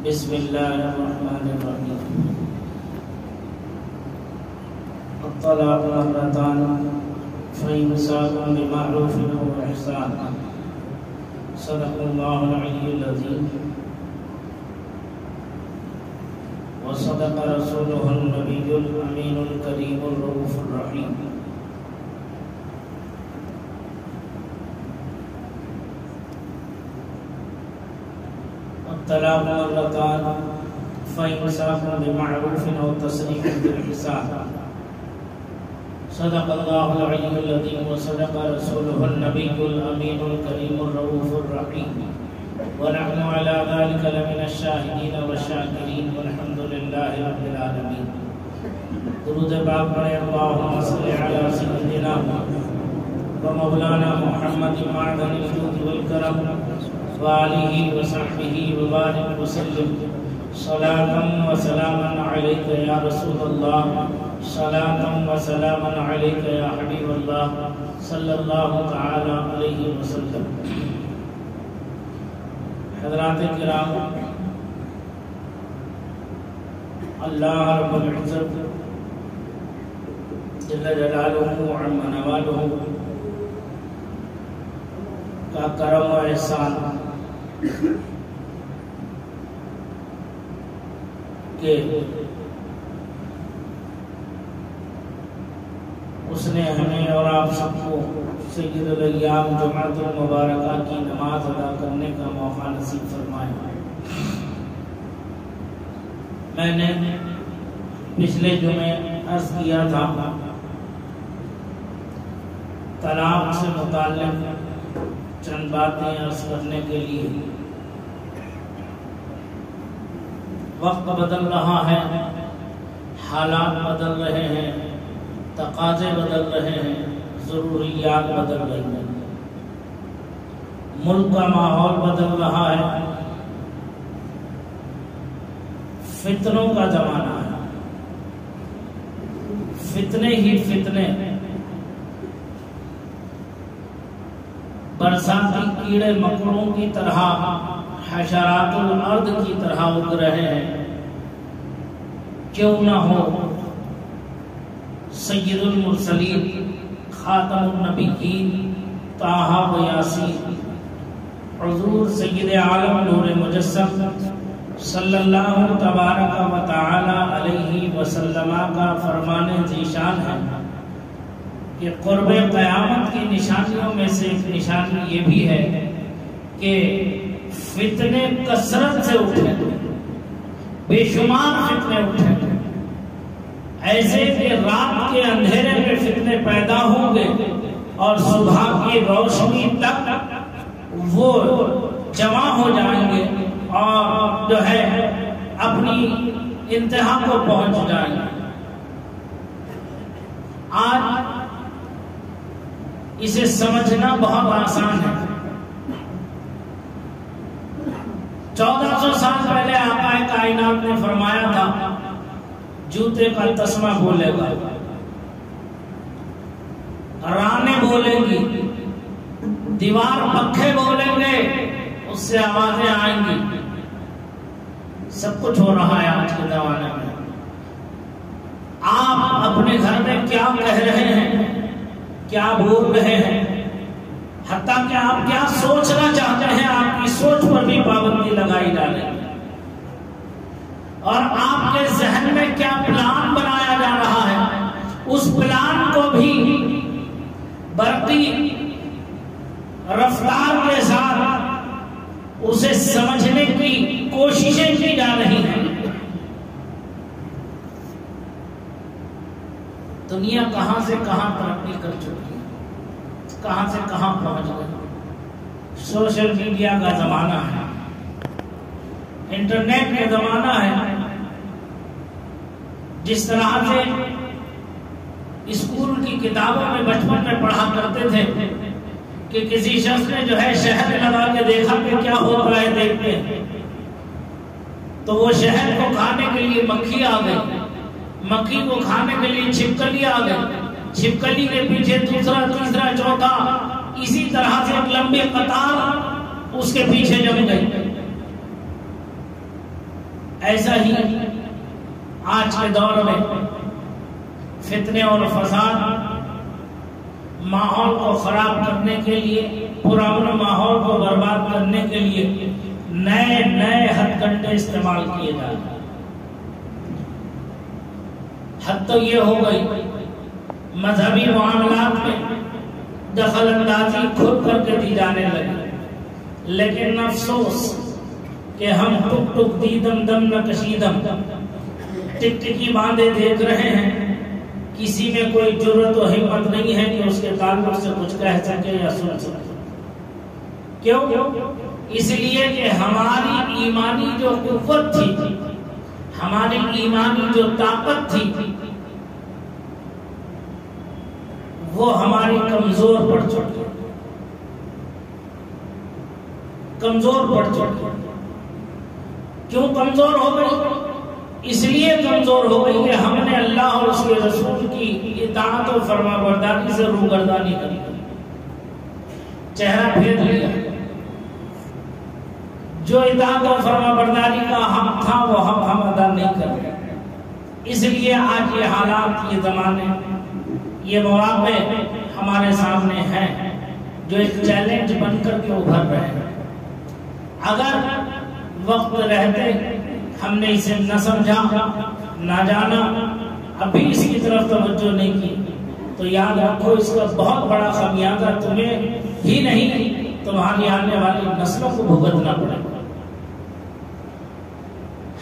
بسم الله الرحمن الرحيم. الطلاق مرتان فإمساك بمعروف أو إحسان. صدق الله العلي العظيم وصدق رسوله النبي الأمين الكريم الرؤوف الرحيم. الطلاق مرتان فإمساك بمعروف أو تسريح بإحسان. صدق الله العلي العظيم وصدق رسوله النبي الأمين الكريم الرؤوف الرحيم. ونحن على ذلك لمن الشاهدين والشاكرين والحمد لله رب العالمين. درود پاک پڑھیں اللهم صل على سيدنا ومولانا محمد معدن الجود والكرم وآلہ وصحبہ وبارک وسلم. صلاة وسلاما عليك يا رسول الله، صلاة وسلاما عليك يا حبيب الله صلی اللہ تعالی علیہ وسلم. حضرات کرام، اللہ رب العزت جل جلالہ وعم نوالہ کا کرم و احسان کہ اس نے ہمیں اور آپ سب کو سید الایام جمعۃ المبارکہ کی نماز ادا کرنے کا موقع نصیب فرمایا. میں نے پچھلے جمعے عرض کیا تھا طلاق سے متعلق چند باتیں عرض کرنے کے لیے. وقت بدل رہا ہے، حالات بدل رہے ہیں، تقاضے بدل رہے ہیں، ضروریات بدل رہی ہیں، ملک کا ماحول بدل رہا ہے، فتنوں کا زمانہ ہے، فتنے ہی فتنے برساتی کیڑے مکڑوں کی طرح، حشرات الارض کی طرح اگ رہے ہیں. کیوں نہ ہو سید المرسلین خاتم النبیین طٰہٰ و یاسین حضور سید عالم نور مجسم صلی اللہ تبارک و تعالی علیہ وسلم کا فرمان ذیشان ہے کہ قرب قیامت کی نشانیوں میں سے ایک نشانی یہ بھی ہے کہ فتنے کثرت سے اٹھیں، بے شمار فتنے اٹھیں، ایسے کہ رات کے اندھیرے میں فتنے پیدا ہوں گے اور صبح کی روشنی تک وہ جمع ہو جائیں گے اور جو ہے اپنی انتہا کو پہنچ جائیں گے. آج اسے سمجھنا بہت آسان ہے. 1400 سال پہلے آقا کائنات نے فرمایا تھا جوتے کا تسمہ بولے گا، رانے بولیں گی، دیوار پکھے بولیں گے، اس سے آوازیں آئیں گی. سب کچھ ہو رہا ہے آج کے زمانے میں. آپ اپنے گھر میں کیا کہہ رہے ہیں، کیا بول رہے ہیں، حتیٰ کہ آپ کیا سوچنا چاہتے ہیں، آپ کی سوچ پر بھی پابندی لگائی ڈالے گی. اور آپ کے ذہن میں کیا پلان بنایا جا رہا ہے، اس پلان کو بھی برقی رفتار کے ساتھ اسے سمجھنے کی کوششیں کی جا رہی ہیں. دنیا کہاں سے کہاں ترقی کر چکی ہے، کہاں سے کہاں پہنچ گئی. سوشل میڈیا کا زمانہ ہے، انٹرنیٹ کا زمانہ ہے. جس طرح سے اسکول کی کتابوں میں بچپن میں پڑھا کرتے تھے کہ کسی شخص نے جو ہے شہد لگا کے دیکھا کہ کیا ہو رہا ہے دیکھتے ہیں، تو وہ شہد کو کھانے کے لیے مکھی آ گئی، مکھی کو کھانے کے لیے چھپکلی آ گئی، چھپکلی کے پیچھے دوسرا تیسرا چوتھا، اسی طرح سے ایک لمبی قطار اس کے پیچھے جم گئی. ایسا ہی آج کے دور میں فتنے اور فساد ماحول کو خراب کرنے کے لیے، پرانے ماحول کو برباد کرنے کے لیے نئے نئے ہتھ کنڈے استعمال کیے جا رہے ہیں۔ حد تو یہ ہو گئی مذہبی معاملات میں دخل اندازی کھل کر کے دی جانے لگی، لیکن افسوس کہ ہم ٹک ٹک دیدم دم نہ کشیدم ٹک ٹکی باندھے دیکھ رہے ہیں، کسی میں کوئی جرأت و ہمت نہیں ہے کہ اس کے تعلق سے کچھ کہہ سکے یا سن سکے۔ کیوں؟ اس لیے کہ ہماری ایمانی جو قوت تھی، ہماری ایمانی جو طاقت تھی، وہ ہماری کمزور پڑ چکی، کمزور پڑ چکی۔ کیوں کمزور ہو گئی؟ اس لیے کمزور ہو گئی کہ ہم نے اللہ اور اس کے رسول کی اطاعت و فرما برداری سے روگردانی کری، چہرہ پھیر لیا۔ جو اطاعت و فرما برداری کا حق تھا وہ حق ہم ادا نہیں کر رہے۔ اس لیے آج یہ حالات، یہ زمانے، یہ مواقع ہمارے سامنے ہیں جو ایک چیلنج بن کر کے ابھر رہے ہیں۔ اگر وقت رہتے ہم نے اسے نہ سمجھا، نہ جانا، ابھی اس کی طرف توجہ نہیں کی، تو یاد رکھو اس کا بہت بڑا خمیازہ تمہیں ہی نہیں، تمہاری آنے والی نسلوں کو بھگتنا پڑے گا۔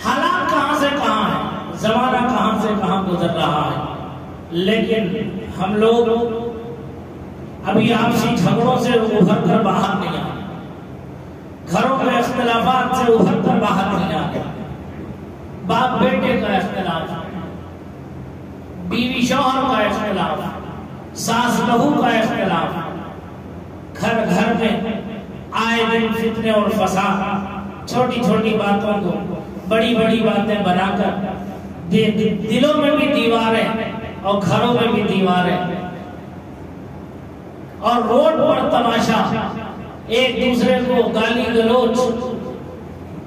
حالات کہاں سے کہاں ہے، زمانہ کہاں سے کہاں گزر رہا ہے، لیکن ہم لوگ ابھی آپسی جھگڑوں سے ابھر کر باہر نہیں آئے، گھروں کے اختلافات سے ابھر کر باہر نہیں آئے، باپ بیٹے کا اختلاف، بیوی شوہر کا اختلاف، ساس بہو کا اختلاف، گھر گھر میں آئے دن فتنے اور فساد، چھوٹی چھوٹی باتوں کو بڑی بڑی باتیں بنا کر دلوں میں بھی دیواریں اور گھروں میں بھی دیواریں، اور روڈ پر تماشا، ایک دوسرے کو گالی گلوچ،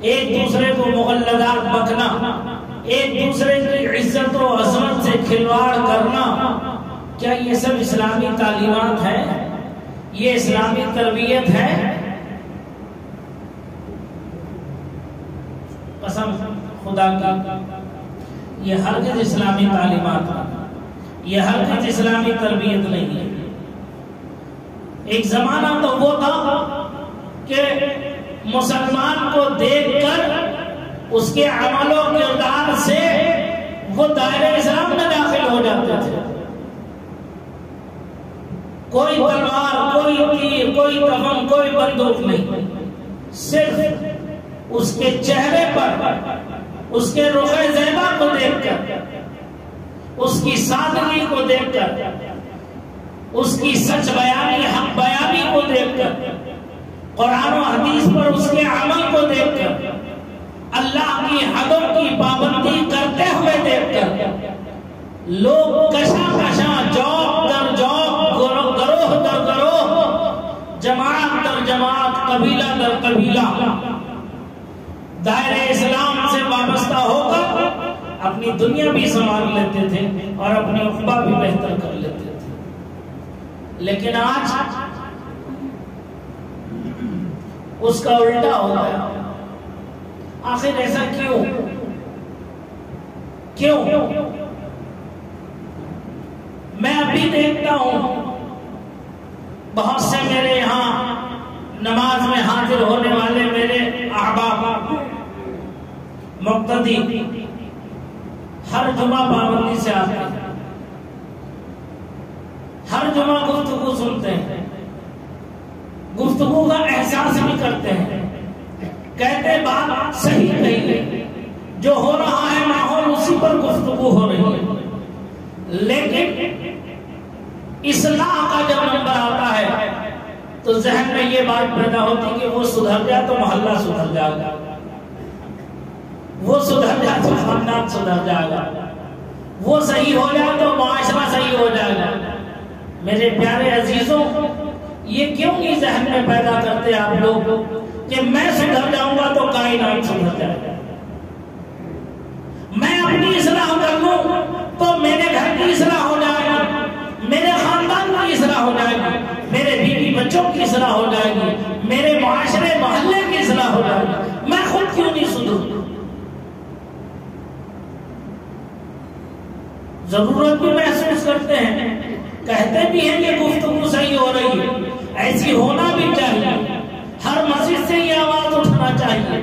ایک دوسرے کو مغلظات بکنا، ایک دوسرے کی عزت و عظمت سے کھلواڑ کرنا، کیا یہ سب اسلامی تعلیمات ہیں؟ یہ اسلامی تربیت ہے؟ قسم خدا کی یہ ہرگز اسلامی تعلیمات نہیں، یہ ہرگز اسلامی تربیت نہیں ہے۔ ایک زمانہ تو وہ تھا کہ مسلمان کو دیکھ کر اس کے عمل و کردار سے وہ دائرہ اسلام میں داخل ہو جاتے تھے۔ کوئی تلوار، کوئی تیر، کوئی تفنگ، کوئی بندوق نہیں، صرف اس کے چہرے پر، اس کے رخ زیبا کو دیکھ کر، اس کی سادگی کو دیکھ کر، اس کی سچ بیانی، حق بیانی کو دیکھ کر، قرآن و حدیث پر اس کے عمل کو دیکھ کر، اللہ کی حدوں کی پابندی کرتے ہوئے دیکھ کر، لوگ کشا کشا، جوق در جوق، گروہ در گروہ، جماعت در جماعت، قبیلہ در قبیلہ دائرہ اسلام سے وابستہ ہو کر اپنی دنیا بھی سنبھال لیتے تھے اور اپنی عقبہ بھی بہتر کر لیتے تھے۔ لیکن آج اس کا الٹا ہو گیا۔ آخر ایسا کیوں؟ میں ابھی دیکھتا ہوں بہت سے میرے یہاں نماز میں حاضر ہونے والے میرے احباب مقتدی ہر جمعہ پابندی سے آتے ہیں، ہر جمعہ گفتگو سنتے ہیں، گفتگو کا احساس بھی کرتے ہیں، کہتے بات صحیح نہیں ہے، جو ہو رہا ہے ماحول اسی پر گفتگو ہو رہی ہے، لیکن اصلاح کا جب نمبر آتا ہے تو ذہن میں یہ بات پیدا ہوتی کہ وہ سدھر جائے تو محلہ سدھر جائے گا، وہ سدھر جائے تو خاندان سدھر جائے گا، وہ صحیح ہو جائے تو معاشرہ صحیح ہو جائے گا۔ میرے پیارے عزیزوں، یہ کیوں نہیں ذہن میں پیدا کرتے آپ لوگ کہ میں سدھر جاؤں گا تو کائنات سدھر جائے گا؟ اپنی اصلاح کر لوں تو میرے گھر کی اصلاح ہو جائے گی، میرے خاندان کی اصلاح ہو جائے گی، میرے بیوی بچوں کی اصلاح ہو جائے گی، میرے معاشرے محلے کی اصلاح ہو جائے گی، میں خود کیوں نہیں سدھروں؟ ضرورت بھی محسوس کرتے ہیں، کہتے بھی ہیں کہ گفتگو صحیح ہو رہی ہے، ایسی ہونا بھی چاہیے، ہر مسجد سے یہ آواز اٹھنا چاہیے،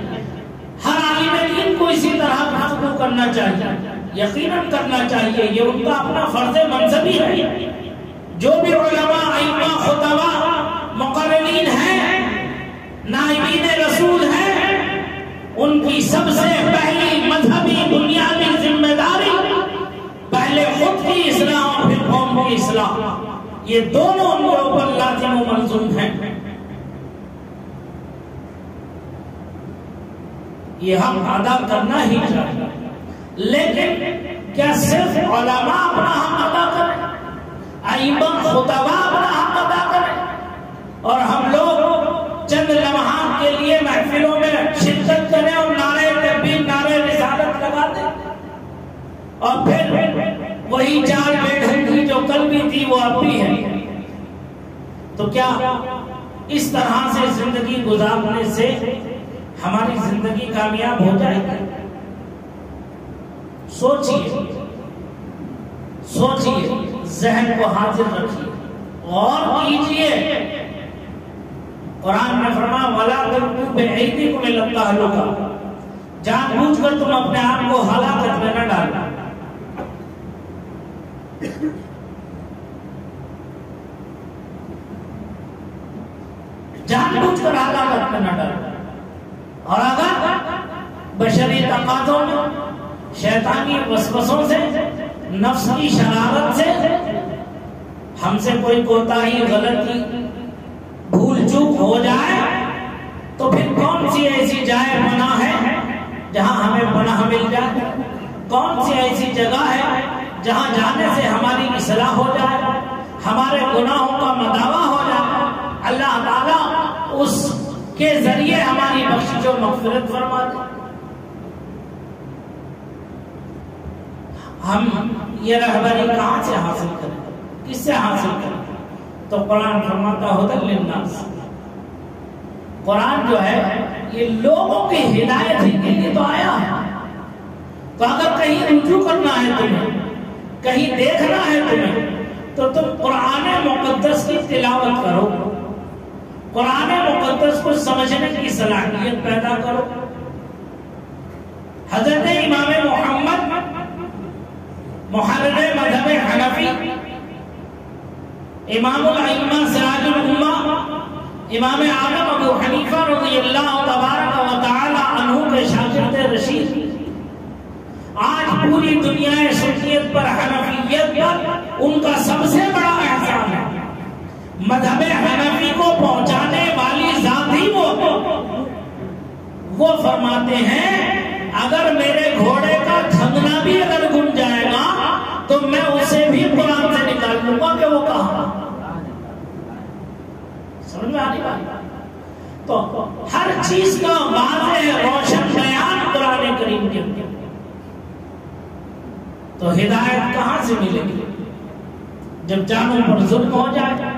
ہر عالم دین کو اسی طرح گفتگو کرنا چاہیے، یقیناً کرنا چاہیے، یہ ان کا اپنا فرض منصبی ہے۔ جو بھی علماء، ائمہ، خطباء، مقررین ہیں، نائبین رسول ہیں، ان کی سب سے پہلی مذہبی بنیادی ذمہ داری پہلے خود کی اصلاح اور پھر قوم کی اصلاح، یہ دونوں ان کے اوپر لازم و ملزوم ہیں۔ یہ ہم ادا کرنا ہی چاہیے، لیکن کیا صرف علماء اپنا حق ادا کریں، ائمہ خطباء اپنا حق ادا کریں، اور ہم لوگ چند لمحات کے لیے محفلوں میں شرکت کریں اور نعرے تکبیر، نعرے رسالت لگا دیں، اور پھر وہی چال بے ڈھنگی جو کل بھی تھی وہ اب بھی ہے؟ تو کیا اس طرح سے زندگی گزارنے سے ہماری زندگی کامیاب ہو جائے گی؟ سوچئے، سوچئے، ذہن کو حاضر رکھیے اور کیجئے۔ قرآن میں فرمایا وَلَا تُلْقُوا بِأَيْدِيكُمْ إِلَى التَّهْلُكَةِ، جان بوجھ کر تم اپنے آپ کو ہلاکت میں نہ ڈالنا۔ جان بوجھ کر ہلاکت میں نہ ڈالنا، اور اگر بشری تقاضوں میں، شیطانی وسوسوں سے، نفس کی شرارت سے ہم سے کوئی کوتاہی، غلطی، بھول چوک ہو جائے تو پھر کون سی ایسی جائے پناہ ہے جہاں ہمیں پناہ مل جائے؟ کون سی ایسی جگہ ہے جہاں جانے سے ہماری اصلاح ہو جائے، ہمارے گناہوں کا مداوع ہو جائے، اللہ تعالیٰ اس کے ذریعے ہماری بخشش و مغفرت فرما دے؟ ہم یہ رہبری کہاں سے حاصل کریں، کس سے حاصل کریں؟ تو قرآن فرماتا ہدی للناس، قرآن جو ہے یہ لوگوں کی ہدایت کے لیے تو آیا ہے۔ تو اگر کہیں رجوع کرنا ہے تمہیں، کہیں دیکھنا ہے تمہیں، تو تم قرآن مقدس کی تلاوت کرو، قرآن مقدس کو سمجھنے کی صلاحیت پیدا کرو۔ حضرت امام محمد محرر مذہب حنفی، امام الائمہ سراج الامہ، امام اعظم ابو حنیفہ رضی اللہ تبارک و تعالی عنہ کے شاگرد رشید، آج پوری دنیا سنیت پر، حنفیت پر ان کا سب سے بڑا احسان ہے۔ مذہب حنفی کو پہنچانے والی ذات ہی وہ فرماتے ہیں اگر میرے گھوڑے کا تھنگنا بھی اگر گم جائے گا تو میں اسے بھی قرآن سے نکال لوں گا کہ وہ کہاں۔ سمجھ میں آنے والی؟ تو ہر چیز کا واضح روشن بیان قرآن کریم کے اندر۔ تو ہدایت کہاں سے ملے گی؟ جب جانوں پر ظلم ہو جائے،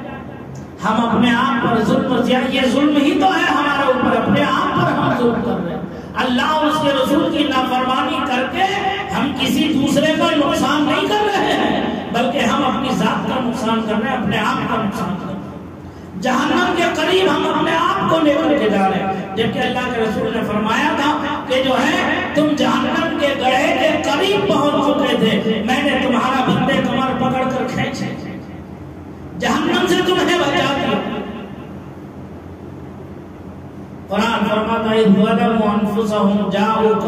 ہم اپنے آپ پر ظلم، یہ ظلم ہی تو ہے ہمارے اوپر، اپنے آپ پر ہم ظلم کر رہے ہیں۔ اللہ اور اس کے رسول کی نافرمانی کر کے ہم کسی دوسرے کا نقصان نہیں کر رہے ہیں، بلکہ ہم اپنی ذات کا نقصان کر رہے ہیں، اپنے آپ کا نقصان کر رہے ہیں۔ جہنم کے قریب ہم اپنے آپ کو لے کر کے جا رہے ہیں، جبکہ اللہ کے رسول نے فرمایا تھا کہ جو ہے تم جہنم کے گڑھے کے قریب پہنچ چکے تھے، میں نے تمہارا بندے کمر پکڑ کر کھینچے، جہنم سے تمہیں بچا دیا۔ قرآن فرماتا ہے وَلَمُوا أَنفُسَهُمْ جَاءُوكَ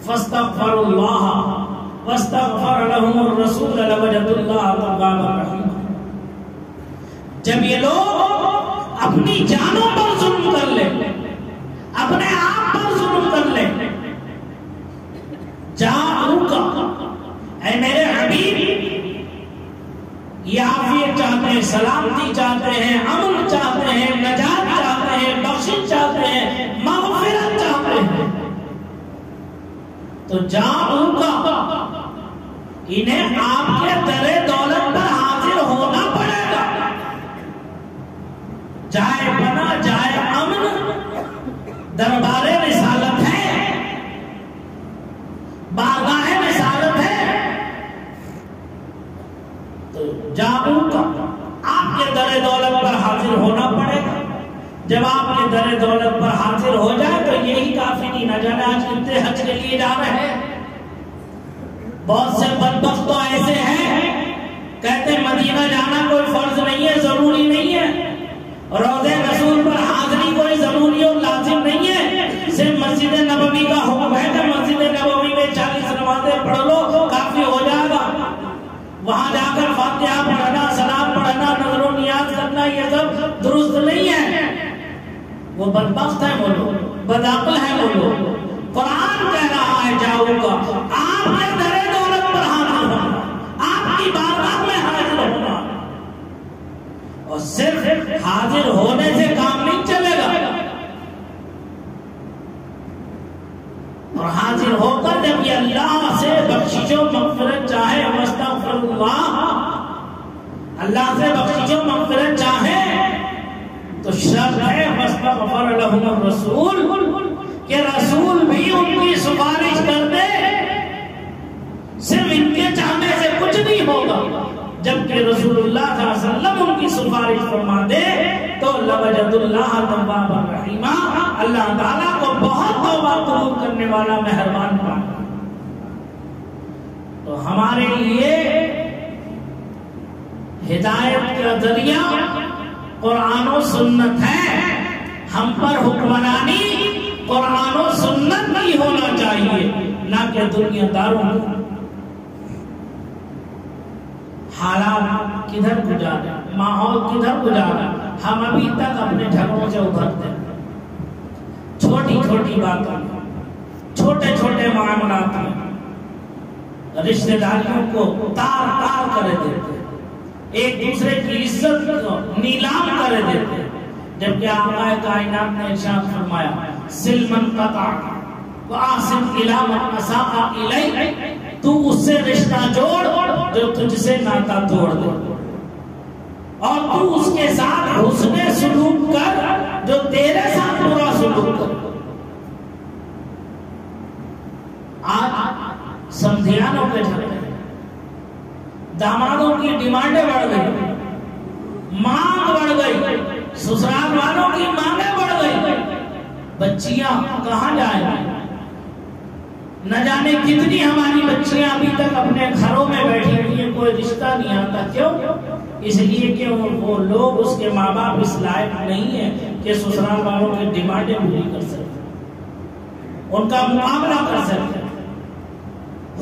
فَاسْتَغْفَرُوا اللَّهَ وَاسْتَغْفَرَ لَهُمُ الرَّسُولُ لَوَجَدُوا اللَّهَ تَوَّابًا رَحِيمًا۔ جب یہ لوگ اپنی جانوں پر ظلم کر لیں، اپنے آپ پر ظلم کر لیں، جاءوك اے میرے حبیب، یہ عافیت چاہتے ہیں، سلامتی چاہتے ہیں، امن چاہتے ہیں، نجات چاہتے ہیں، بخشش چاہتے ہیں، مغفرت چاہتے ہیں، تو جاؤں کا انہیں آپ کے در دولت پر حاضر ہونا پڑے گا. جائے بنا جائے امن دربار رسالت ہے، بارگاہ رسالت ہے. تو جاؤں کا آپ کے در دولت پر حاضر ہونا پڑے گا. جب آپ کے در دولت پر حاضر ہو جائے تو یہی کافی نہیں. نہ جانے آج کتنے حج کے لیے جا رہے ہیں. بہت سے بدبخت تو ایسے ہیں کہتے ہیں مدینہ جانا کوئی فرض نہیں ہے، ضروری نہیں ہے. روضہ رسول پر حاضری کوئی ضروری اور لازم نہیں ہے. صرف مسجد نبوی کا حکم ہے کہ مسجد نبوی میں 40 نمازیں پڑھ لو کافی ہو جائے گا. وہاں جا کر فاتحہ پڑھنا، سلام پڑھنا، نظر و نیاز کرنا یہ سب درست نہیں ہے. وہ بدبخت ہے وہ لوگ، بدعقل ہے وہ لوگ. قرآن کہہ رہا ہے جاؤ گا آپ کے در دولت پر حاضر ہونا، آپ کی بارگاہ میں حاضر ہونا. اور صرف حاضر ہونے سے کام نہیں چلے گا. اور حاضر ہو کر جب یہ اللہ سے بخشش و مغفرت چاہے، استغفر اللہ، اللہ سے بخشش و مغفرت چاہے تو شرط ہے فاستغفر لهم الرسول کہ رسول بھی ان کی سفارش کر دے. صرف ان کے چاہنے سے کچھ نہیں ہوگا. جبکہ رسول اللہ صلی اللہ علیہ وسلم ان کی سفارش فرما دے تو لوجد اللہ توابا رحیما، اللہ تعالیٰ کو بہت توبہ قبول کرنے والا مہربان پانا. تو ہمارے لیے ہدایت کا ذریعہ قرآن و سنت ہے. ہم پر حکمرانی قرآن و سنت نہیں ہونا چاہیے، نہ کہ دنیا داروں. حالات کدھر گزارا، ماحول کدھر گزارا. ہم ابھی تک اپنے جھگڑوں سے ابھرتے ہیں. چھوٹی چھوٹی باتوں، چھوٹے چھوٹے معاملات میں رشتہ داریوں کو تار تار کر دیتے، ایک دوسرے کی عزت کو نیلام کر دیتے. جبکہ آقا کائنات نے ارشاد فرمایا سلمن قطع وآسن الی من اساء الیک، تو اس سے رشتہ جوڑ جو تجھ سے ناتا توڑ دے، اور تو اس کے ساتھ حسن سلوک کر جو تیرے ساتھ برا سلوک کر. آج سمدھیانوں کے جھگڑے، دامادوں کی ڈیمانڈیں بڑھ گئی، مانگ بڑھ گئی، سسرال والوں کی مانگیں بڑھ گئی. بچیاں کہاں جائیں؟ نہ جانے کتنی ہماری بچیاں ابھی تک اپنے گھروں میں بیٹھی ہوئی ہیں، کوئی رشتہ نہیں آتا. کیوں؟ اس لیے کہ وہ لوگ، اس کے ماں باپ اس لائق نہیں ہیں کہ سسرال والوں کی ڈیمانڈیں پوری کر سکتے، ان کا مقابلہ کر سکتے.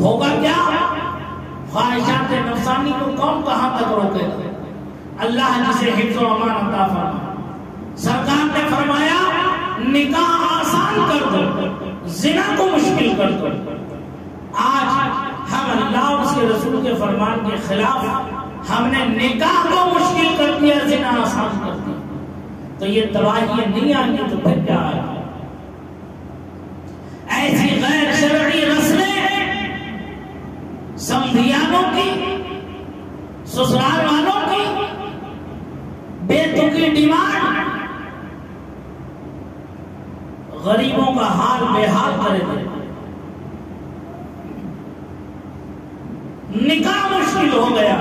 ہوگا کیا؟ خواہشات نفسانی کو کون کہاں تک روکے گا؟ اللہ جسے حفظ و امان عطا فرمائے. سرکار نے فرمایا نکاح آسان کر دو، زنا کو مشکل کر دو. آج ہم اللہ اور اس کے رسول کے فرمان کے خلاف ہم نے نکاح کو مشکل کر دیا، زنا آسان کر دیا. تو یہ تباہی نہیں آئیں گی تو پھر کیا آئے گا؟ ایسی غیر شرعی رسمیں سمدھیانوں کی، سسرال والوں کی بے تکی ڈیمانڈ غریبوں کا حال بے حال کرے دے. نکاح مشکل ہو گیا،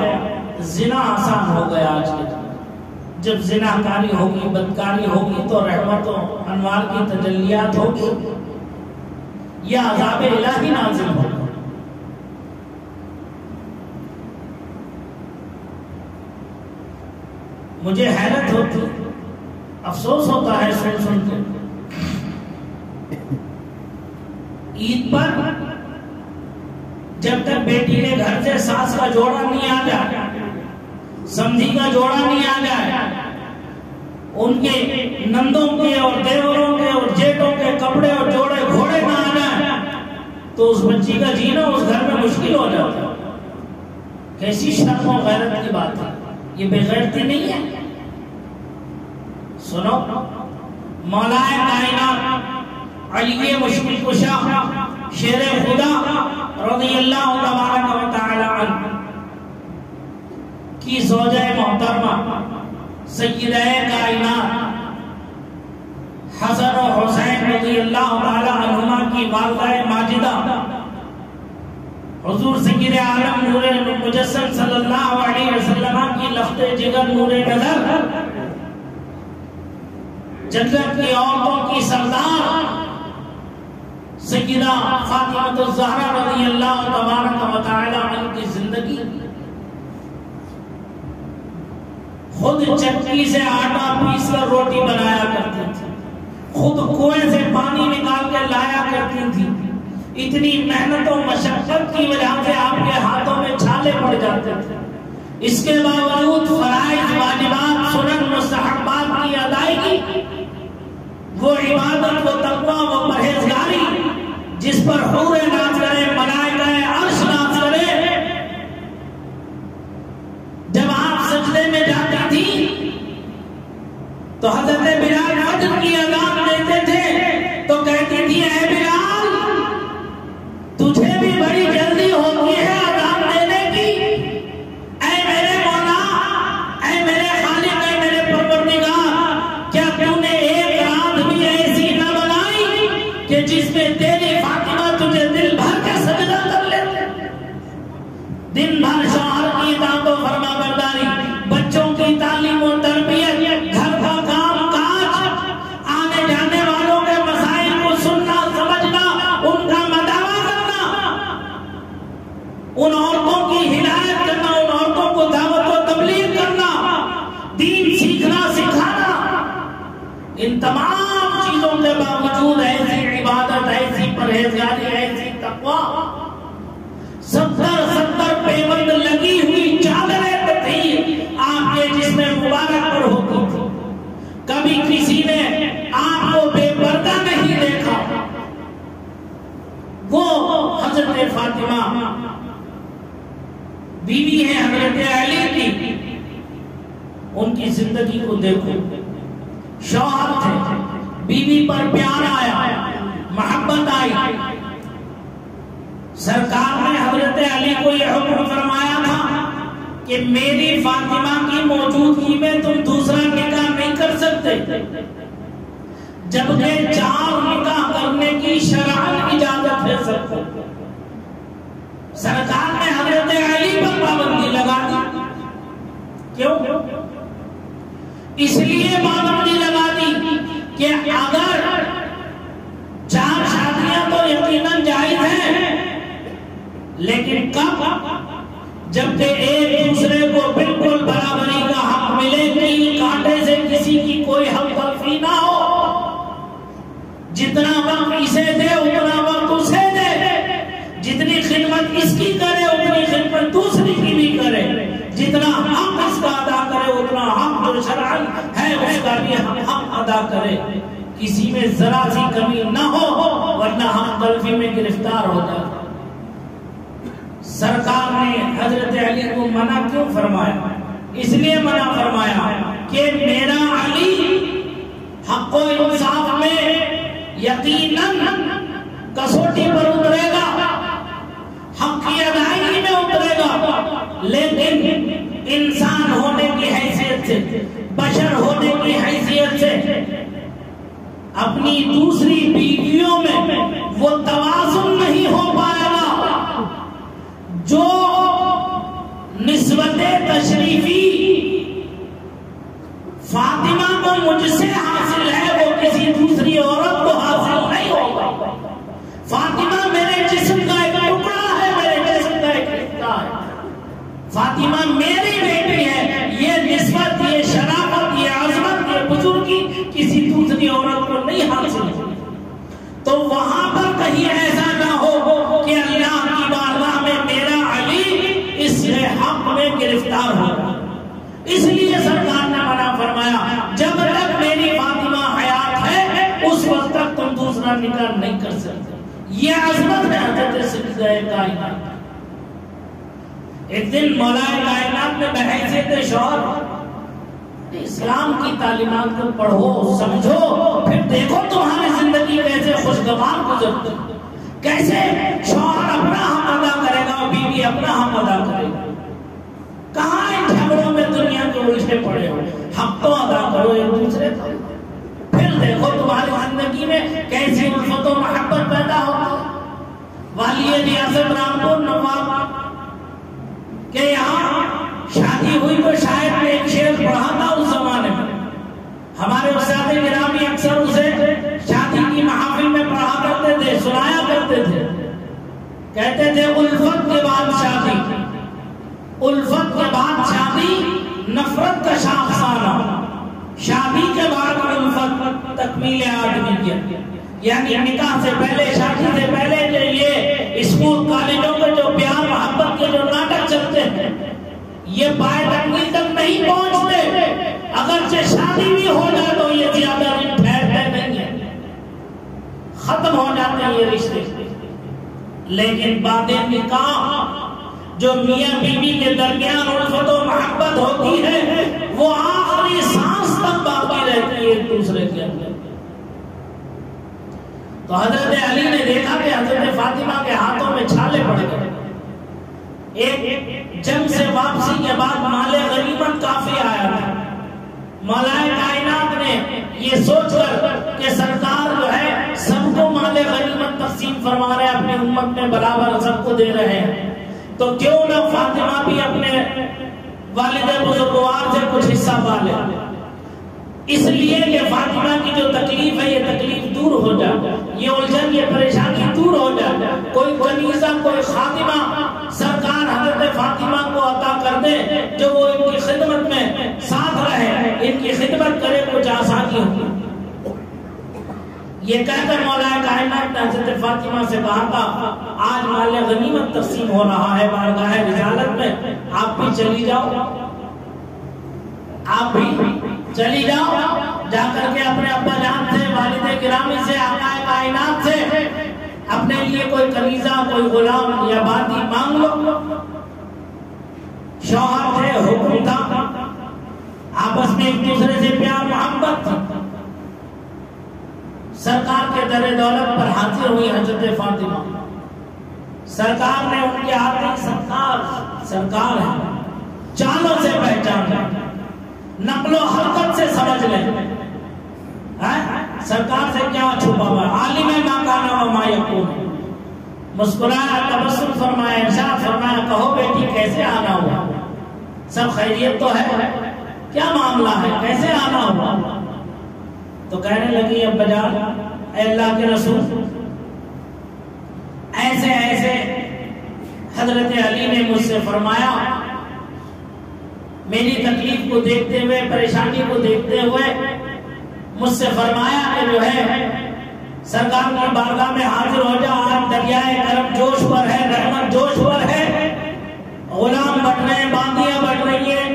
زنا آسان ہو گیا. آج کے جب زنا کاری ہوگی، بدکاری ہوگی تو رحمت و انوار کی تجلیات ہوگی یا عذاب الہی نازل ہوگا. مجھے حیرت ہوتی، افسوس ہوتا ہے سن سن کے. عید پر جب تک بیٹی کے گھر سے ساس کا جوڑا نہیں آ جائے، سمدھی کا جوڑا نہیں آ جائے، ان کے نندوں کے اور دیوروں کے اور جیٹوں کے کپڑے اور جوڑے گھوڑے نہ آ جائے تو اس بچی کا جینا اس گھر میں مشکل ہو جاتا ہے. کیسی شرم و غیرت کی بات ہے، یہ بے غیرتی نہیں ہے. سنو، مولا کائنات علی مشکل کشا شیر خدا رضی اللہ تبارک و تعالی عنہ کی زوجہ محترمہ سیدہ کائنات حسن و حسین رضی اللہ تعالی عنہما کی والدہ ماجدہ حضور سید عالم نور مجسم صلی اللہ علیہ وسلم کی لخت جگر نور نظر جنت کی عورتوں کی سردار سیدہ فاطمہ الزہرا رضی اللہ تبارک و تعالی عنہ کی زندگی خود چکی سے آٹا پیس کر روٹی بنایا کرتی تھی، خود کنویں سے پانی نکال کے لایا کرتی تھی. اتنی محنت و مشقت کی وجہ سے آپ کے ہاتھوں میں چھالے پڑ جاتے تھے. اس کے باوجود فرائض واجبات سنن مستحبات کی ادائیگی، وہ عبادت، وہ تقویٰ، وہ پرہیزگاری جس پر حور ناز کرے، ملائکہ عرش ناز کرے. جب آپ سجدے میں جاتی تھی تو حضرت بلال فجر کی اذان دیتے تھے تو کہتی تھی اے بلال تجھے بھی بڑی جلدی ہوتی ہے اذان دینے کی. اے میرے مولا، اے میرے خالق، اے میرے پروردگار، کیا تو نے ایک رات بھی ایسی نہ بنائی کہ جس میں تیری فاطمہ تجھے دل بھر کے سجدہ کر لیتے؟ دن بھر شوہر کی اطاعت و فرما برداری، بچوں کی تعلیم و تربیت، گھر کا کام کاج، آنے جانے والوں کے مسائل کو سننا سمجھنا، ان کا مداوا کرنا، ان عورتوں کی ہدایت کرنا، ان عورتوں کو دعوت و تبلیغ کرنا، دین سیکھنا سکھانا. ان تمام چیزوں کے باوجود ایسی عبادت، ایسی پرہیزگاری، ایسی تقویٰ، 70 پیوند لگی ہوئی چادریں تھی آپ کے جسم مبارک پر ہوتی تھی. کبھی کسی نے آپ کو بے پردہ نہیں دیکھا. وہ حضرت فاطمہ بیوی ہے حضرت علی کی. ان کی زندگی کو دیکھو، شوہر تھے، بیوی پر پیار آیا، محبت آئی. سرکار نے حضرت علی کو یہ حکم فرمایا تھا کہ میری فاطمہ کی موجودگی میں تم دوسرا نکاح نہیں کر سکتے، جبکہ 4 نکاح کرنے کی شرعاً اجازت ہے سب کو. سرکار نے حضرت علی پر پابندی لگا دی. کیوں؟ اس لیے پابندی لگا دی کہ اگر 4 شادیاں تو یقیناً جائز ہیں، لیکن کب؟ جبکہ ایک دوسرے کو بالکل برابری کا حق ملے، کہ کانٹے سے کسی کی کوئی حق تلفی نہ ہو. جتنا وقت اسے دے اتنا وقت اسے دے، جتنی خدمت اس کی کرے اتنی خدمت دوسری کی بھی کرے، جتنا حق اس کا ادا کرے اتنا حق جو شرعاً ہے اس کا بھی حق ادا کرے. کسی میں ذرا سی کمی نہ ہو ورنہ حق تلفی میں گرفتار ہو جاتا. سرکار نے حضرت علی کو منع کیوں فرمایا؟ اس لیے منع فرمایا کہ میرا علی حق و انصاف میں یقیناً کسوٹی پر اترے گا، حق کی ادائیگی میں اترے گا، لیکن انسان ہونے کی حیثیت سے، بشر ہونے کی حیثیت سے اپنی دوسری بیویوں میں وہ توازن نہیں ہو پائے گا جو نسبت تشریفی فاطمہ کو مجھ سے حاصل ہے وہ کسی دوسری عورت کو حاصل نہیں ہوگا. فاطمہ میرے جسم کا ایک ٹکڑا ہے، میرے جسم کا ایک حصہ ہے. فاطمہ میری بیٹی ہے. یہ نسبت، یہ شرافت، یہ عظمت، یہ بزرگی کسی دوسری عورت کو نہیں حاصل ہے. تو وہاں پر کہیں ایسا نہ ہو کہ اللہ کی بارگاہ میں میرا علی اس حق میں گرفتار ہو. اس لیے سرکار نے منع فرمایا جب تک میری فاطمہ حیات ہے اس وقت تک تم دوسرا نکاح نہیں کر سکتے. یہ عظمت ہے حضرت سیدہ کائنات. ایک دن مولا کائنات نے بحیثیت شوہر اسلام کی تعلیمات کو پڑھو، سمجھو، پھر دیکھو تمہاری زندگی کیسے خوشگوار گزرتی، کیسے شوہر اپنا حق ادا کرے گا اور بیوی اپنا حق ادا کرے گا؟ کہاں ان جھگڑوں میں دنیا کے الجھے پڑے ہو؟ حق تو ادا کرو ایک دوسرے کا. پھر دیکھو تمہاری زندگی میں کیسی الفت و محبت پیدا ہوگی. والی ریاست رامپور نواب کہ یہاں شادی ہوئی تو شاید میں ایک شعر پڑھا تھا اس زمانے میں. ہمارے استاد گرامی اکثر اسے شادی کی محافل میں پڑھا کرتے تھے، سنایا کرتے تھے. کہتے تھے الفت کے بعد شادی، الفت کے بعد شادی نفرت کا شاخسانہ، شادی کے بعد الفت تکمیل آدمی کی. یعنی نکاح سے پہلے، شادی سے پہلے جو یہ اسکول کالجوں کے جو پیار محبت کے جو ناٹک چلتے ہیں یہ پائے تکمیل تک نہیں پہنچتے. اگرچہ شادی بھی ہو جائے تو یہ زیادہ دن ٹھہرتے نہیں ہیں، ختم ہو جاتے ہیں یہ رشتے. لیکن بعد نکاح جو میاں بیوی کے درمیان الفت و محبت ہوتی ہے وہ آخری سانس تک باقی رہتی ہے ایک دوسرے کے اندر. تو حضرت علی نے دیکھا کہ حضرت فاطمہ کے ہاتھوں میں چھالے پڑ گئے. ایک جنگ سے واپسی کے بعد مال غنیمت کافی آیا تھا. مولا کائنات نے یہ سوچ کر کہ سرکار جو ہے سب کو مال غنیمت تقسیم فرما رہے ہیں، اپنی امت میں برابر سب کو دے رہے ہیں، تو کیوں نہ فاطمہ بھی اپنے والد بزرگوار سے کچھ حصہ پا لے. اس لیے کہ فاطمہ کی جو تکلیف ہے یہ تکلیف دور ہو جائے، یہ الجھن یہ پریشانی دور ہو جائے. کوئی کنیزہ کوئی خاتمہ سرکار حضرت فاطمہ کو عطا کر دے جو وہ ان کی خدمت میں ساتھ رہے، ان کی خدمت کرے، کچھ آسانی ہو. یہ کہہ کر مولا کائنات نے حضرت فاطمہ سے کہا تھا آج مال غنیمت تقسیم ہو رہا ہے بارگاہ رسالت میں، آپ بھی چلی جاؤ، آپ بھی چلی جاؤ، جا کر کے اپنے ابا جان سے، والد گرامی سے، آقا کائنات سے اپنے لیے کوئی کنیزہ کوئی غلام یا باتی مانگ لو. شوہر تھے، حکم تھا، آپس میں ایک دوسرے سے پیار محبت تھا. سرکار کے در دولت پر حاضر ہوئی حضرت فاطمہ. سرکار نے ان کے ہاتھ سرکار ہے، چالوں سے پہچان لیں، نقل و حرکت سے سمجھ لیں. سرکار سے کیا چھپا ہوا؟ عالم ما کان و ما یکون. مسکرایا، تبسم فرمایا، ارشاد فرمایا کہو بیٹی کیسے آنا ہوا؟ سب خیریت تو ہے؟ کیا معاملہ ہے؟ کیسے آنا ہوا؟ تو کہنے لگی ابا جان اے اللہ کے رسول ایسے ایسے حضرت علی نے مجھ سے فرمایا، میری تکلیف کو دیکھتے ہوئے، پریشانی کو دیکھتے ہوئے مجھ سے فرمایا کہ جو ہے سرکار کی بارگاہ میں حاضر ہو جا. آج دریائے کرم جوش پر ہے، رحمت جوش پر ہے، غلام بٹ رہے ہیں، باندیاں بٹ رہی ہیں،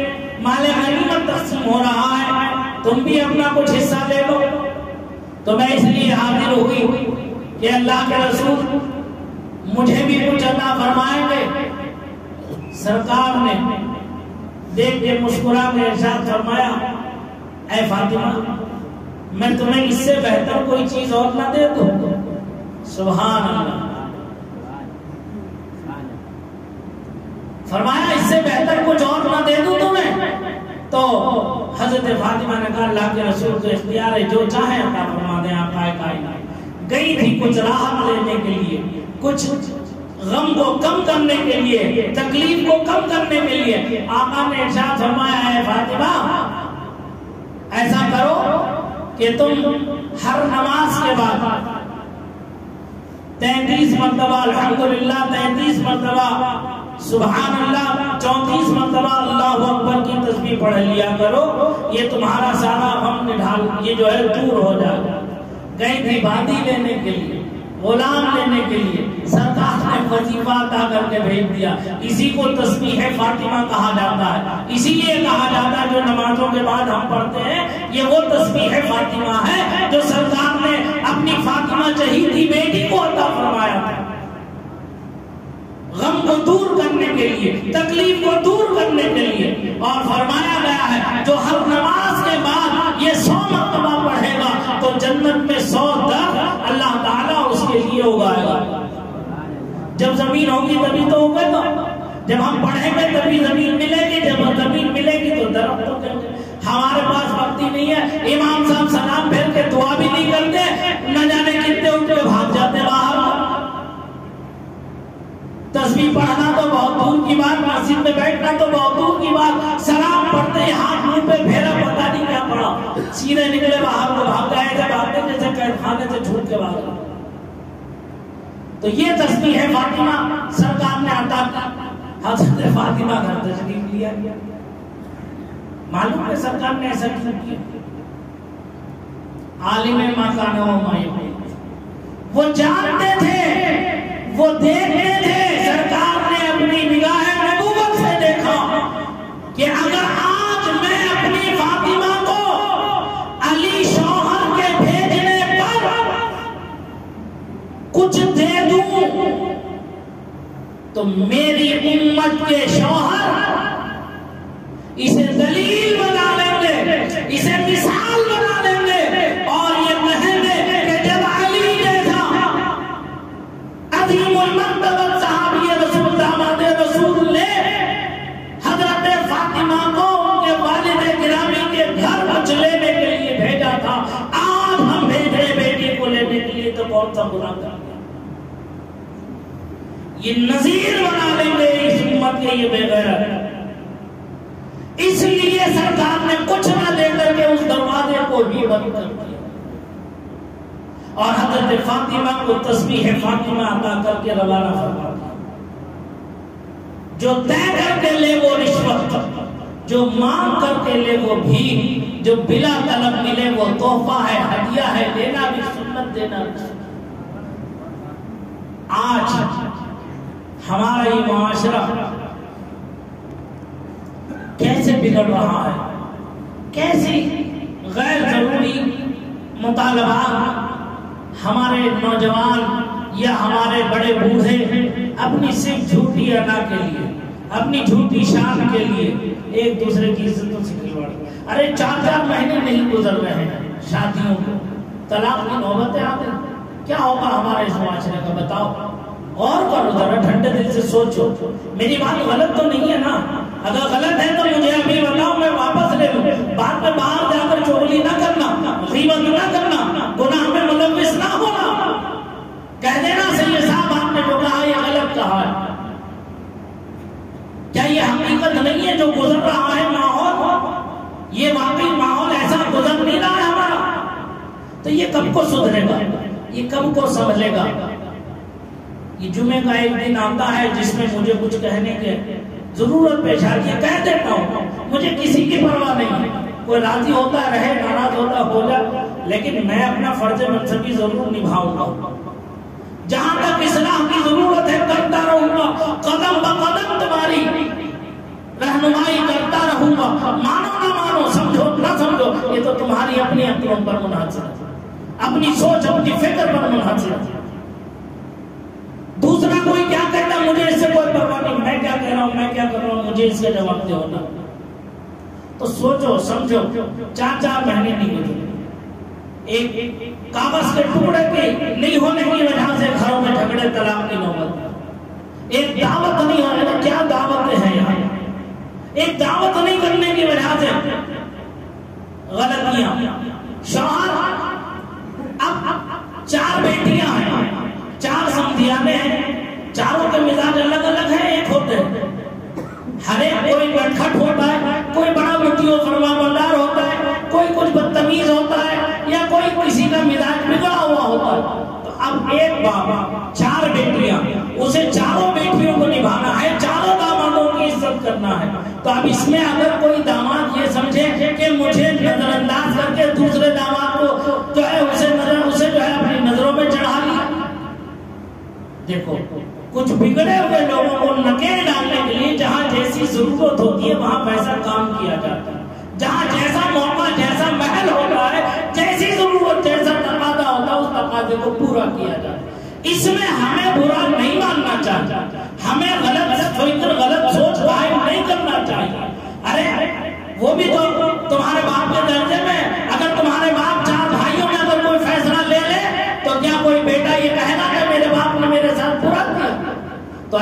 مال غنیمت تقسیم ہو رہا ہے، تم بھی اپنا کچھ حصہ لے لو. تو میں اس لیے حاضر ہوئی کہ اللہ کے رسول مجھے بھی کچھ عطا فرمائیں گے. سرکار نے دیکھ کے مسکرا کے ارشاد فرمایا اے فاطمہ میں تمہیں اس سے بہتر کوئی چیز اور نہ دے دوں؟ سبحان اللہ. فرمایا اس سے بہتر کچھ اور نہ دے دوں تمہیں؟ تو حضرت فاطمہ نے کہا اللہ کے رسول کو اختیار ہے، جو چاہے عطا فرما دیں. آپ کائنات گئی تھی کچھ راحت لینے کے لیے، کچھ غم کو کم کرنے کے لیے، تکلیف کو کم کرنے کے لیے. آقا نے ارشاد فرمایا ہے فاطمہ ایسا کرو کہ تم ہر نماز کے بعد 33 مرتبہ الحمدللہ، 33 مرتبہ سبحان اللہ، 34 مرتبہ اللہ اکبر کی تسبیح پڑھ لیا کرو. یہ تمہارا سارا غم نڈھال یہ جو ہے دور ہو جائے گا. گئی تھی باندی لینے کے لیے، غلام لینے کے لیے، سرکار نے وظیفہ عطا کر کے بھیج دیا. اسی کو تسبیح فاطمہ کہا جاتا ہے. اسی لیے کہا جاتا ہے جو نمازوں کے بعد ہم پڑھتے ہیں یہ وہ تسبیح فاطمہ ہے جو سرکار نے اپنی فاطمہ چہیتی بیٹی کو عطا فرمایا تھا. غم کو دور کرنے کے لیے، تکلیف کو دور کرنے کے لیے. اور فرمایا گیا ہے جو ہر نماز کے بعد یہ 100 مرتبہ پڑھے گا تو جنت میں 100 در اللہ تعالیٰ اس کے لیے اگائے گا. جب زمین ہوگی تبھی تو ہوگا نا. جب ہم پڑھیں گے تبھی زمین ملے گی. جب زمین ملے گی تو درخت ہو گئے. ہمارے پاس وقت ہی نہیں ہے. امام صاحب سلام پھیر کے دعا بھی نہیں کرتے, نہ جانے کتنے اٹھ کے بھاگ جاتے باہر. تسبیح پڑھنا تو بہت دور کی بات, مسجد میں بیٹھنا تو بہت دور کی بات. سلام پڑھتے ہی ہاتھ منہ پہ پھیرا, پتہ نہیں کیا پڑا, سیدھے نکلے باہر کو بھاگ گئے. جب آپ نے جیسے قید خانے سے چھوٹ کے بھاگ گئے. تو یہ تسبیح ہے فاطمہ سرکار نے عطا کی. حضرت فاطمہ کا تشریف لیا. معلوم ہے سرکار نے ایسا کیوں کیا؟ عالم مکان و مایہ, وہ جانتے تھے, وہ دیکھتے تھے. سرکار نے اپنی نگاہ نبوت سے دیکھا کہ اگر آج میں اپنی فاطمہ کو علی شوہر کے بھیجنے پر کچھ دے دوں تو میری امت کے شوہر اسے دلیل بنا لیں گے, اسے مثال بنا لیں گے, اور یہ کہیں گے کہ جب علی جیسا عظیم المرتبہ صحابی رسول داماد رسول نے حضرت فاطمہ کو ان کے والد گرامی کے گھر کچھ لینے کے لیے بھیجا تھا, آج ہم بھیج رہے بیٹی کو لینے کے لیے, تو کون سا برا کر دیا؟ یہ نذیر بنا لیں گے اس امت کے یہ بے غیرت. اس لیے سرکار نے کچھ نہ دے کر کے اس دروازے کو ہی بند کر دیا, اور حضرت فاطمہ کو تسبیح فاطمہ عطا کر کے روانہ فرما دیا. جو طے کر کے لے وہ رشوت, جو مانگ کر کے لے وہ بھی, جو بلا طلب ملے وہ تحفہ ہے, ہدیہ ہے. لینا بھی سنت, دینا بھی سنت. آج ہمارا یہ معاشرہ کیسے بگڑ رہا ہے, کیسے غیر ضروری مطالبات ہمارے نوجوان یا ہمارے بڑے بوڑھے اپنی صرف جھوٹی ادا کے لیے, اپنی جھوٹی شان کے لیے ایک دوسرے کی عزتوں سے کھلواڑ. ارے 4 مہینے نہیں گزر رہے ہیں شادیوں کو, طلاق کی نوبتیں آ گئی. کیا ہوگا ہمارے اس معاشرے کا بتاؤ؟ اور کرو ذرا, ٹھنڈے دل سے سوچو. میری بات غلط تو نہیں ہے نا؟ اگر غلط ہے تو مجھے ابھی بتاؤ, میں واپس لے لوں. بعد میں باہر جا کر چغلی نہ کرنا, غیبت نہ کرنا, گناہ میں ملوث نہ ہونا. کہہ دینا سید صاحب آپ نے جو کہا یہ غلط کہا ہے. کیا یہ حقیقت نہیں ہے جو گزر رہا ہے ماحول؟ یہ واقعی ماحول ایسا گزر نہیں رہا ہے ہمارا. تو یہ کب کو سدھرے گا, یہ کب کو سمجھے گا؟ یہ جمعے کا ایک دن آتا ہے جس میں مجھے کچھ کہنے کے ضرورت پیش آتی ہے, کہہ دیتا ہوں. مجھے کسی کی پرواہ نہیں ہے, کوئی راضی ہوتا رہے, ناراض ہوتا ہو جائے, لیکن میں اپنا فرض منصبی ضرور نبھاؤں گا. جہاں تک اصلاح کی ضرورت ہے کرتا رہوں گا, قدم بقدم تمہاری رہنمائی کرتا رہوں گا. مانو نہ مانو, سمجھو نہ سمجھو, یہ تو تمہاری اپنی عقلوں پر منحصر ہے, اپنی سوچ اپنی فکر پر منحصر ہے. دوسرا کوئی کیا کہتا مجھے اس سے کوئی پرواہ نہیں, میں کیا کہہ رہا ہوں, میں کیا کر رہا ہوں, مجھے اس کا جواب دے ہونا. تو سوچو سمجھو, 4 مہینے نہیں گزرے. ایک کاغذ کے ٹکڑے کے نہیں ہونے کی وجہ سے گھروں میں جھگڑے, طلاق کی نوبت. ایک دعوت نہیں ہونے کا, کیا دعوتیں ہیں یہاں, ایک دعوت نہیں کرنے کی وجہ سے غلطیاں. شوہر اب 4 بیٹیاں ہیں, 4 سمدھیانے ہیں, چاروں کے مزاج الگ الگ ہیں, ایک ہوتے ہیں. ہر ایک کوئی نٹکھٹ ہوتا ہے, کوئی بڑا مٹی و فرما بردار ہوتا ہے, کوئی کچھ بدتمیز ہوتا ہے, یا کوئی کسی کا مزاج بگڑا ہوا ہوتا ہے. تو اب ایک باپ 4 بیٹیاں, اسے چاروں بیٹیوں کو نبھانا ہے, چاروں دامادوں کی عزت کرنا ہے. تو اب اس میں اگر کوئی داماد یہ سمجھے کہ مجھے نظر انداز کر کے دوسرے داماد کو جو ہے اسے جو ہے اپنی نظروں میں چڑھا لیا. دیکھو کچھ بگڑے ہوئے لوگوں کو نکیل ڈالنے کے لیے جہاں جیسی ضرورت ہوتی ہے وہاں ویسا کام کیا جاتا ہے. جہاں جیسا موقع, جیسا محل ہوتا ہے, جیسی ضرورت, جیسا تقاضا ہوتا ہے, اس تقاضے کو پورا کیا جاتا ہے. اس میں ہمیں برا نہیں ماننا چاہیے, ہمیں غلط فکر, غلط سوچ قائم نہیں کرنا چاہیے. ارے وہ بھی تو تمہارے باپ کے درجے میں, اگر تمہارے باپ 4 بھائیوں میں اگر کوئی فیصلہ لے لے تو کیا کوئی بیٹا یہ کہے گا کہ میرے باپ نے میرے ساتھ برا کیا؟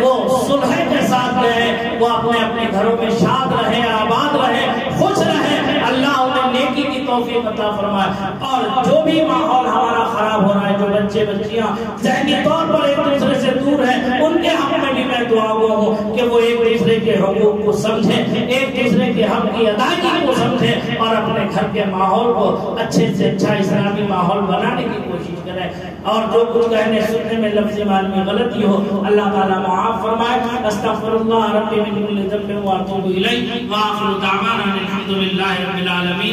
وہ صلح کے ساتھ رہے، وہ اپنے اپنے گھروں میں شاد رہے، آباد رہے، خوش رہے، اللہ انہیں نیکی کی توفیق عطا فرمائے۔ اور جو بھی ماحول ہمارا خراب ہو رہا ہے، جو بچے بچیاں ذہنی طور پر ایک دوسرے سے دور ہیں، ان کے حق میں بھی میں دعا گو ہوں کہ وہ ایک دوسرے کے حقوق کو سمجھیں، ایک دوسرے کے حق کی ادائیگی کو سمجھیں، اور اپنے گھر کے ماحول کو اچھے سے اچھا اسلامی ماحول بنانے کی کوشش کریں۔ اور جو کچھ کہنے سننے میں لفظ مان میں غلطی ہو اللہ تعالیٰ معاف فرمائے۔ استغفر اللہ ربی من کل ذنب واتوب الیہ، وآخر دعوانا الحمد للہ رب العالمین۔